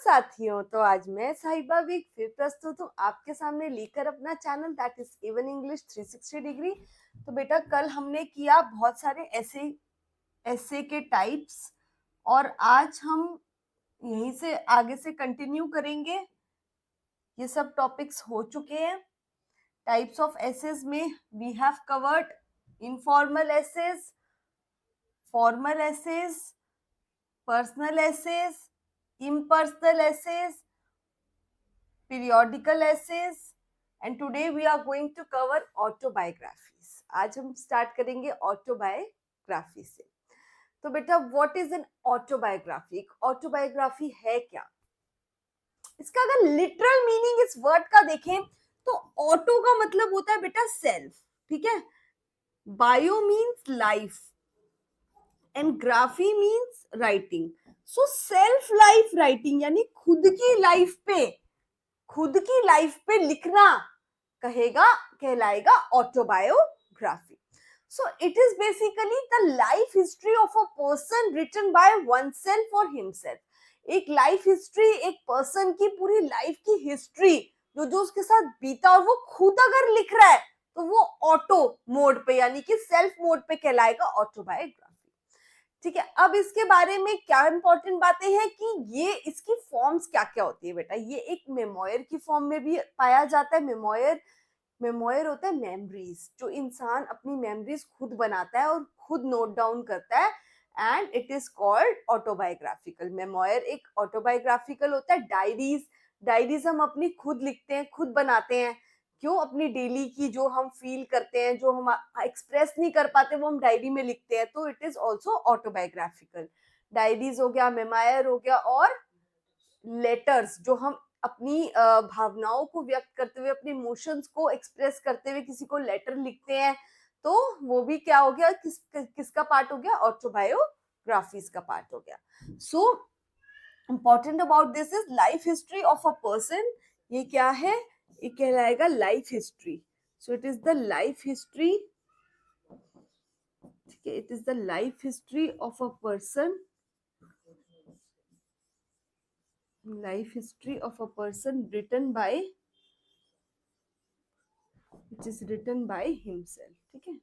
साथियों, तो आज मैं साहिबा विक फिर प्रस्तुत हूँ आपके सामने लेकर अपना channel that is even English 360 degree. तो बेटा कल हमने किया बहुत सारे ऐसे ऐसे के टाइप्स और आज हम यहीं से आगे से कंटिन्यू करेंगे। ये सब टॉपिक्स हो चुके हैं। टाइप्स ऑफ एसेज में we have covered informal essays, formal essays, personal essays, impersonal essays, periodical essays, and today we are going to cover autobiographies. आज हम स्टार्ट करेंगे ऑटोबायोग्राफी से। तो बेटा what is an autobiography? Autobiography है क्या? इसका अगर लिटरल मीनिंग इस वर्ड का देखें तो ऑटो का मतलब होता है बेटा सेल्फ, ठीक है। Bio means life and graphy means writing. So self life writing यानी खुद की लाइफ पे लिखना कहलाएगा autobiography. So it is basically the life history of a person written by oneself और हिमसेल्फ। एक लाइफ हिस्ट्री, एक पर्सन की पूरी लाइफ की हिस्ट्री जो जो उसके साथ बीता और वो खुद अगर लिख रहा है तो वो ऑटो मोड पे यानी कि सेल्फ मोड पे कहलाएगा ऑटोबायोग्राफी। ठीक है, अब इसके बारे में क्या इंपॉर्टेंट बातें हैं कि ये इसकी फॉर्म्स क्या क्या होती है बेटा। ये एक मेमोयर की फॉर्म में भी पाया जाता है। मेमोयर होता है मेमोरीज, जो इंसान अपनी मेमोरीज खुद बनाता है और खुद नोट डाउन करता है, and it is called autobiographical. Memoir एक ऑटोबायोग्राफिकल होता है। डायरीज हम अपनी खुद लिखते हैं, खुद बनाते हैं। क्यों? अपनी डेली की जो हम फील करते हैं, जो हम एक्सप्रेस नहीं कर पाते, वो हम डायरी में लिखते हैं, तो it is also autobiographical. Diaries हो गया, मेमोयर हो गया, और लेटर्स जो हम अपनी भावनाओं को व्यक्त करते हुए, अपने इमोशंस को एक्सप्रेस करते हुए किसी को लेटर लिखते हैं, तो वो भी क्या हो गया, किसका पार्ट हो गया? ऑटोबायोग्राफीज का पार्ट हो गया। So important about this is life history of a person. ये क्या है? ये कहलाएगा life history. So it is the life history, ठीक है, it is the life history of a person, life history of a person written by, which is written by himself, ठीक है।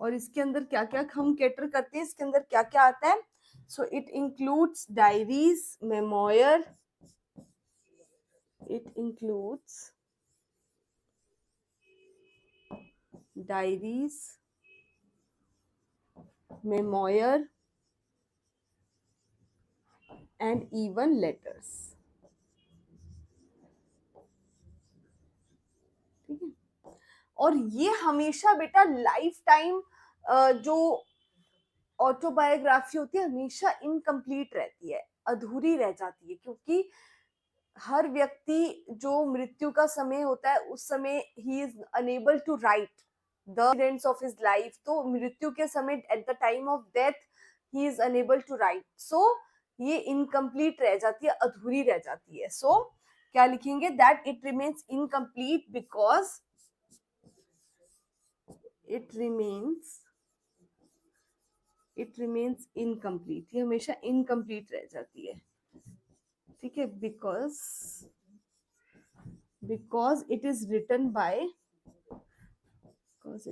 और इसके अंदर क्या क्या हम कैटर करते हैं, इसके अंदर क्या क्या आता है? So it includes diaries, memoir, it includes diaries, memoir and even letters, ठीक है। और ये हमेशा बेटा लाइफ टाइम जो ऑटोबायोग्राफी होती है हमेशा इनकम्प्लीट रहती है, अधूरी रह जाती है, क्योंकि हर व्यक्ति जो मृत्यु का समय होता है उस समय he is enable to write the events of his life. तो मृत्यु के समय at the time of death he is enable to write. So ये इनकम्प्लीट रह जाती है, अधूरी रह जाती है। सो क्या लिखेंगे? That it remains incomplete because it remains incomplete. ये हमेशा इनकम्प्लीट रह जाती है, ठीक है। Because it is written by, because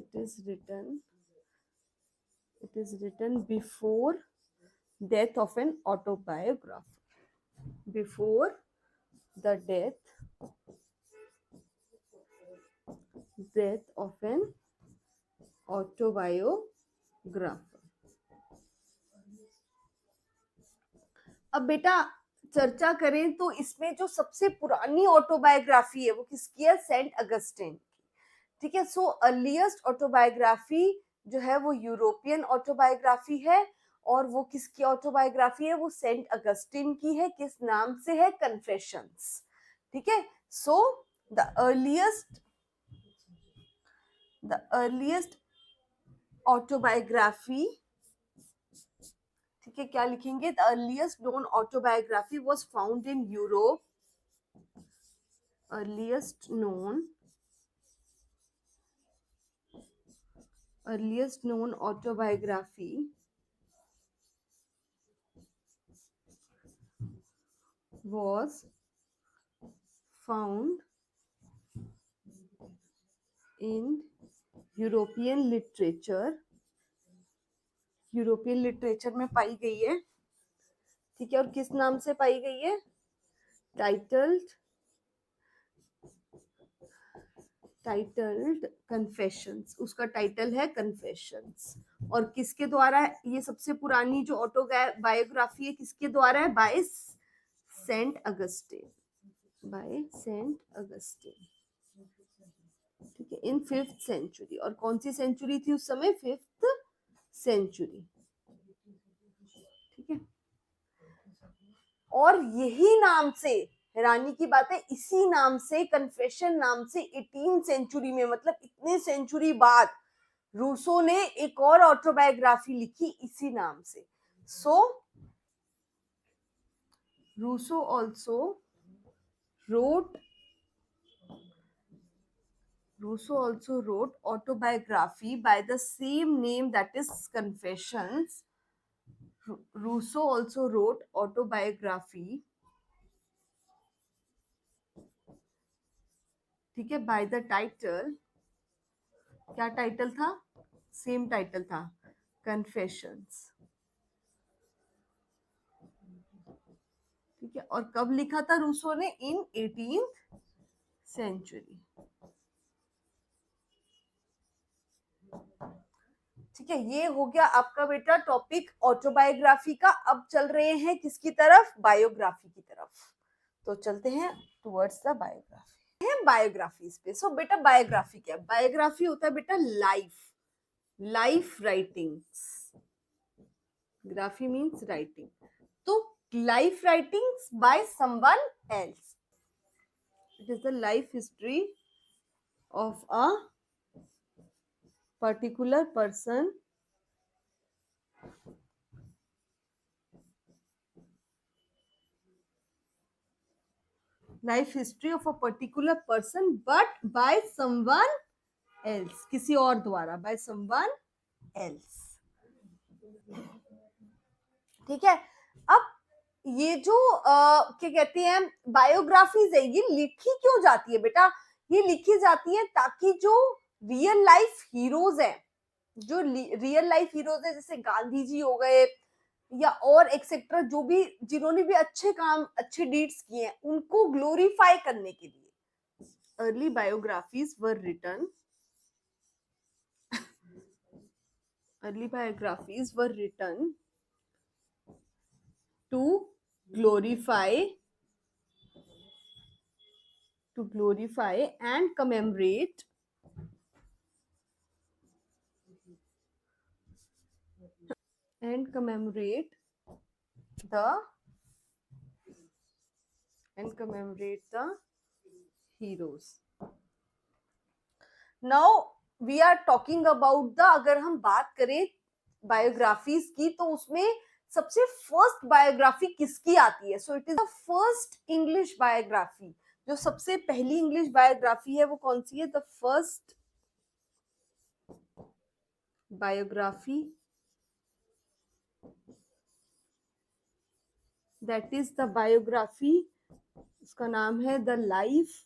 it is written before death of an autobiographer, before the death of an autobiographer। अब बेटा चर्चा करें तो इसमें जो सबसे पुरानी ऑटोबायोग्राफी है वो किसकी है? सेंट अगस्टिन की, ठीक है। सो अर्लीस्ट ऑटोबायोग्राफी जो है वो यूरोपियन ऑटोबायोग्राफी है, और वो किसकी ऑटोबायोग्राफी है? वो सेंट अगस्टिन की है। किस नाम से है? कन्फेशंस, ठीक है। सो द अर्लीस्ट ऑटोबायोग्राफी, ठीक है, क्या लिखेंगे? The earliest known autobiography was found in Europe. Earliest known autobiography was found in European literature में पाई गई है, ठीक है। और किस नाम से पाई गई है? टाइटल्ड कन्फेशंस, उसका टाइटल है कन्फेशंस। और किसके द्वारा है? ये सबसे पुरानी जो ऑटोबायोग्राफी है किसके द्वारा है? बाय सेंट अगस्टिन, ठीक है, इन 5th सेंचुरी। और कौन सी सेंचुरी थी उस समय? 5th सेंचुरी, ठीक है। और यही नाम से, हैरानी की बात है, इसी नाम से, कन्फेशन नाम से 18th सेंचुरी में, मतलब इतने सेंचुरी बाद रूसो ने एक और ऑटोबायोग्राफी लिखी इसी नाम से। So Rousseau also wrote autobiography by the same name, that is Confessions. Rousseau also wrote autobiography, ठीक है, by the title, क्या टाइटल था? सेम टाइटल था, Confessions, ठीक है। और कब लिखा था रूसो ने? इन 18th सेंचुरी, ठीक है। ये हो गया आपका बेटा टॉपिक ऑटोबायोग्राफी का। अब चल रहे हैं किसकी तरफ? बायोग्राफी की तरफ। तो चलते हैं टुवर्ड्स द बायोग्राफी, है बायोग्राफीज पे। सो बेटा बायोग्राफी क्या? बायोग्राफी होता है बेटा life writings, graphy means writing, तो life writings by someone else, it is the life history of a particular person, life history of a particular person but by someone else, किसी और द्वारा, by someone else, ठीक है। अब ये जो क्या कहते हैं बायोग्राफीज है, ये लिखी क्यों जाती है बेटा? ये लिखी जाती है ताकि जो रियल लाइफ हीरोज है, जैसे गांधी जी हो गए या और एक्सेट्रा, जो भी जिन्होंने भी अच्छे काम, अच्छे डीड्स किए हैं, उनको ग्लोरीफाई करने के लिए early biographies were written to glorify and commemorate the heroes. Now we are talking about the, अगर हम बात करें बायोग्राफीज की, तो उसमें सबसे फर्स्ट बायोग्राफी किसकी आती है? सो it is the first English biography. जो सबसे पहली इंग्लिश बायोग्राफी है वो कौन सी है? The first biography, that is the biography, उसका नाम है the life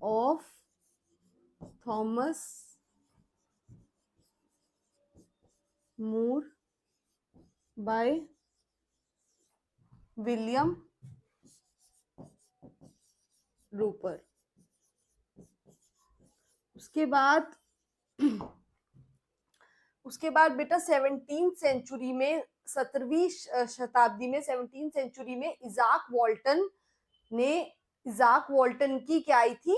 of Thomas More by William Roper. उसके बाद बेटा 17th सेंचुरी में, 17वीं शताब्दी में, 17th सेंचुरी में इजाक वॉल्टन की क्या आई थी?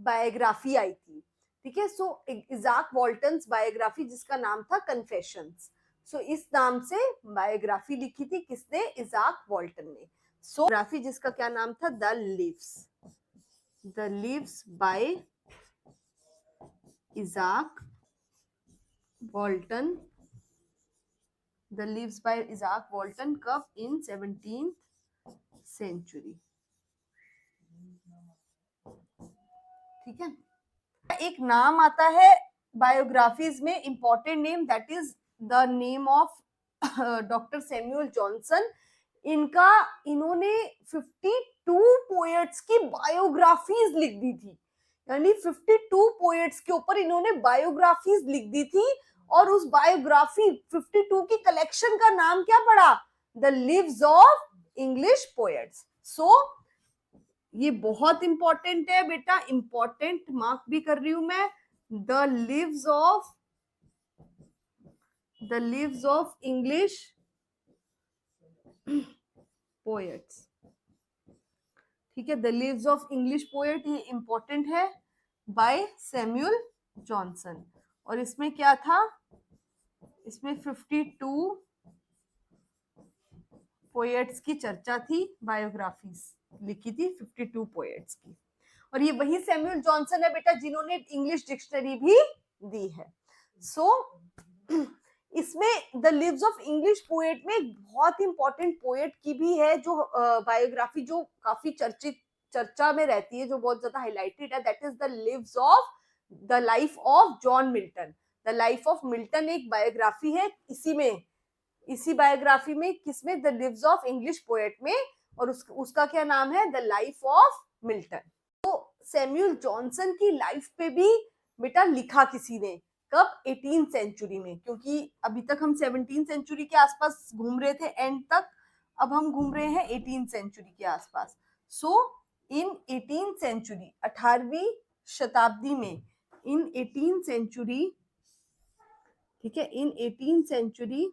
बायोग्राफी आई थी, ठीक है। सो इजाक वॉल्टन्स बायोग्राफी, जिसका नाम था कन्फेशंस। सो इस नाम से बायोग्राफी लिखी थी किसने? इजाक वॉल्टन ने। सो बायोग्राफी जिसका क्या नाम था? The lives by Izaak Walton, the lives by Izaak Walton, कब? इन 17th सेंचुरी, ठीक है। एक नाम आता है बायोग्राफीज में, important name, that is the name of doctor Samuel Johnson. इन्होंने 52 पोएट्स की बायोग्राफीज लिख दी थी, यानी 52 पोएट्स के ऊपर इन्होंने बायोग्राफीज लिख दी थी, और उस बायोग्राफी 52 की कलेक्शन का नाम क्या पड़ा? The lives of English poets. So ये बहुत इंपॉर्टेंट है बेटा, इंपॉर्टेंट मार्क भी कर रही हूं मैं। The lives of English poets, ठीक है, the lives of English poet, ये इंपॉर्टेंट है, बाय सैमुअल जॉनसन। और इसमें क्या था? इसमें 52 पोएट्स की चर्चा थी, बायोग्राफीज लिखी थी 52 पोएट्स की। और ये वही सैमुअल जॉनसन है बेटा जिन्होंने इंग्लिश डिक्शनरी भी दी है। सो इसमें the lives of English poet में एक बहुत इंपॉर्टेंट पोएट की भी है जो बायोग्राफी जो काफी चर्चा में रहती है, जो बहुत ज्यादा हाईलाइटेड है, that is the lives of the life of John Milton. The life of Milton एक बायोग्राफी है, इसी बायोग्राफी में, किसमें? The lives of English poet में, और उसका क्या नाम है? The life of Milton. तो सैमुअल जॉनसन की लाइफ पे भी बेटा लिखा किसी ने, कब? 18th सेंचुरी में, क्योंकि अभी तक हम 17th सेंचुरी के आसपास घूम रहे थे एंड तक, अब हम घूम रहे हैं 18th सेंचुरी के आसपास। सो इन 18th सेंचुरी, 18वीं शताब्दी में, इन 18th सेंचुरी, ठीक है, इन 18th सेंचुरी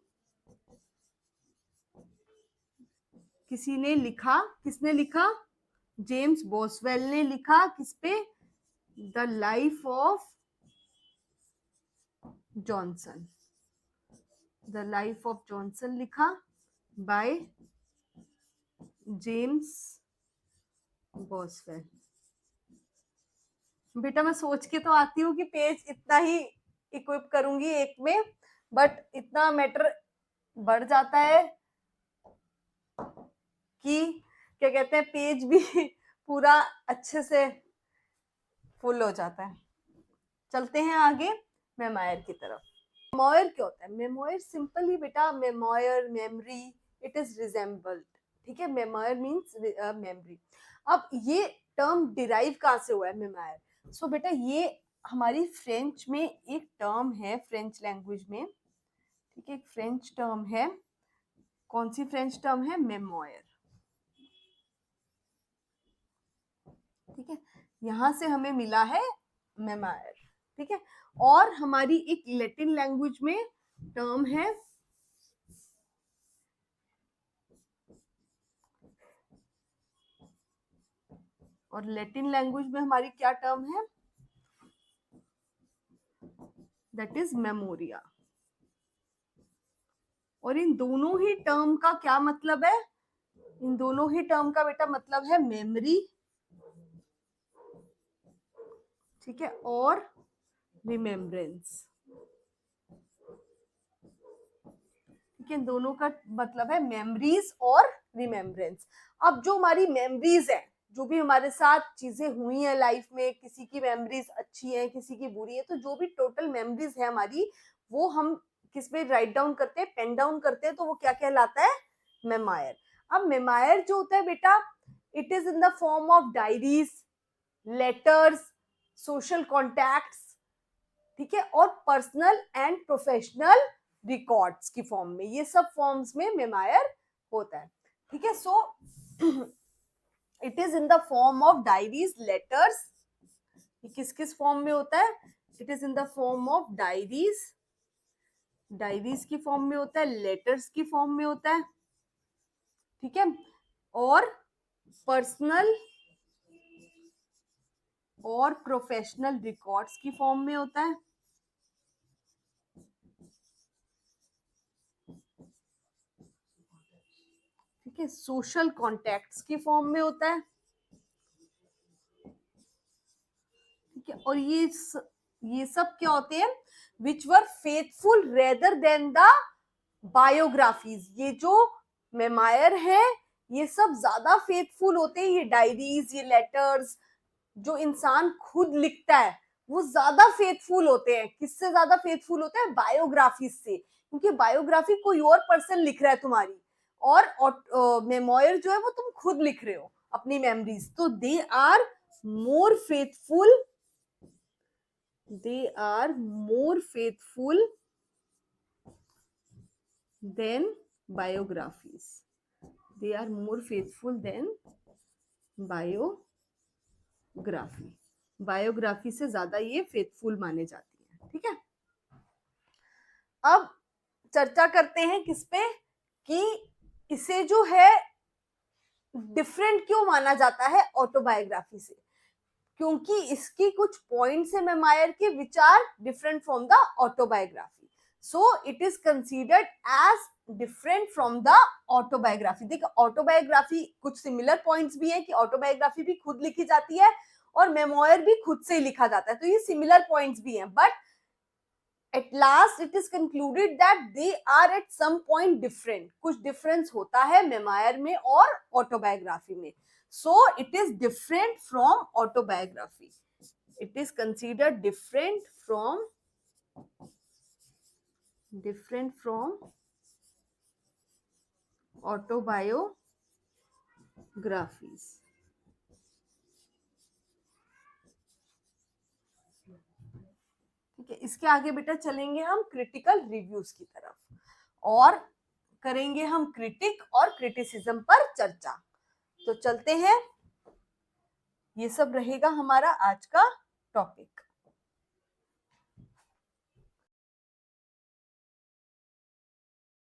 किसने लिखा? जेम्स बॉसवेल ने लिखा, किस पे? The life of Johnson. The life of Johnson लिखा बाय जेम्स बॉसवेल। बेटा मैं सोच के तो आती हूँ कि पेज इतना ही इक्विप करूंगी एक में, बट इतना मैटर बढ़ जाता है कि क्या कहते हैं, पेज भी पूरा अच्छे से फुल हो जाता है। चलते हैं आगे मेमोयर की तरफ। मेमोयर क्या होता है? मेमोयर सिंपल ही बेटा, memoir, memory, it is resembled, ठीक है, मेमोयर मींस मेमोरी। अब ये टर्म डिराइव कहाँ से हुआ है, मेमोयर? सो बेटा ये हमारी फ्रेंच में एक टर्म है, फ्रेंच लैंग्वेज में, ठीक है, एक फ्रेंच टर्म है। कौन सी फ्रेंच टर्म है? मेमोयर, ठीक है, यहां से हमें मिला है मेमोयर, ठीक है। और हमारी एक लैटिन लैंग्वेज में टर्म है, और लैटिन लैंग्वेज में हमारी क्या टर्म है? That is memorial. और इन दोनों ही टर्म का क्या मतलब है? इन दोनों ही टर्म का बेटा मतलब है मेमोरी, ठीक है, और रिमेम्बरेंस, ठीक है, दोनों का मतलब है मेमोरीज और रिमेम्बरेंस। अब जो हमारी मेमोरीज है, जो भी हमारे साथ चीजें हुई हैं लाइफ में, किसी की मेमोरीज अच्छी है, किसी की बुरी है, तो जो भी टोटल मेमोरीज है हमारी, वो हम किस पे राइट डाउन करते हैं, पेन डाउन करते हैं, तो वो क्या कहलाता है? मेमोयर। अब मेमोयर जो होता है बेटा, it is in the form of diaries, letters, social contacts, ठीक है, और पर्सनल एंड प्रोफेशनल रिकॉर्ड्स की फॉर्म में, ये सब फॉर्म्स में मेमोयर होता है, ठीक है। सो it is in the form of diaries, letters, किस किस फॉर्म में होता है? It is in the form of diaries, diaries की फॉर्म में होता है, लेटर्स की फॉर्म में होता है, ठीक है, और पर्सनल और प्रोफेशनल रिकॉर्ड्स की फॉर्म में होता है, ठीक है, सोशल कॉन्टैक्ट्स की फॉर्म में होता है, ठीक है, और ये सब क्या होते हैं? Which were faithful rather than the biographies. ये जो मेमोयर है ये सब ज्यादा फेथफुल होते हैं, ये डायरीज, ये लेटर्स जो इंसान खुद लिखता है वो ज्यादा फेथफुल होते हैं। किससे ज्यादा फेथफुल होते हैं? बायोग्राफी से, क्योंकि बायोग्राफी कोई और पर्सन लिख रहा है तुम्हारी, और मेमोयर जो है वो तुम खुद लिख रहे हो अपनी मेमोरीज, तो they are more faithful, they are more faithful than biographies, they are more faithful than biography, biography से ज्यादा ये फेथफुल माने जाती है। ठीक है, अब चर्चा करते हैं किस पे, कि इसे जो है डिफरेंट क्यों माना जाता है ऑटोबायोग्राफी से, क्योंकि इसकी कुछ पॉइंट्स है मेमायर के which are different from the autobiography, so it is considered as different from the autobiography. देखो ऑटोबायोग्राफी कुछ सिमिलर पॉइंट्स भी है कि ऑटोबायोग्राफी भी खुद लिखी जाती है और मेमोयर भी खुद से ही लिखा जाता है, तो ये सिमिलर पॉइंट्स भी हैं, but at last it is concluded that they are at some point different, कुछ difference होता है मेमायर में और ऑटोबायोग्राफी में, so it is different from autobiography, it is considered different from autobiographies। ठीक है, इसके आगे बेटा चलेंगे हम क्रिटिकल रिव्यूज की तरफ और करेंगे हम क्रिटिक और क्रिटिसिज्म पर चर्चा। तो चलते हैं, ये सब रहेगा हमारा आज का टॉपिक।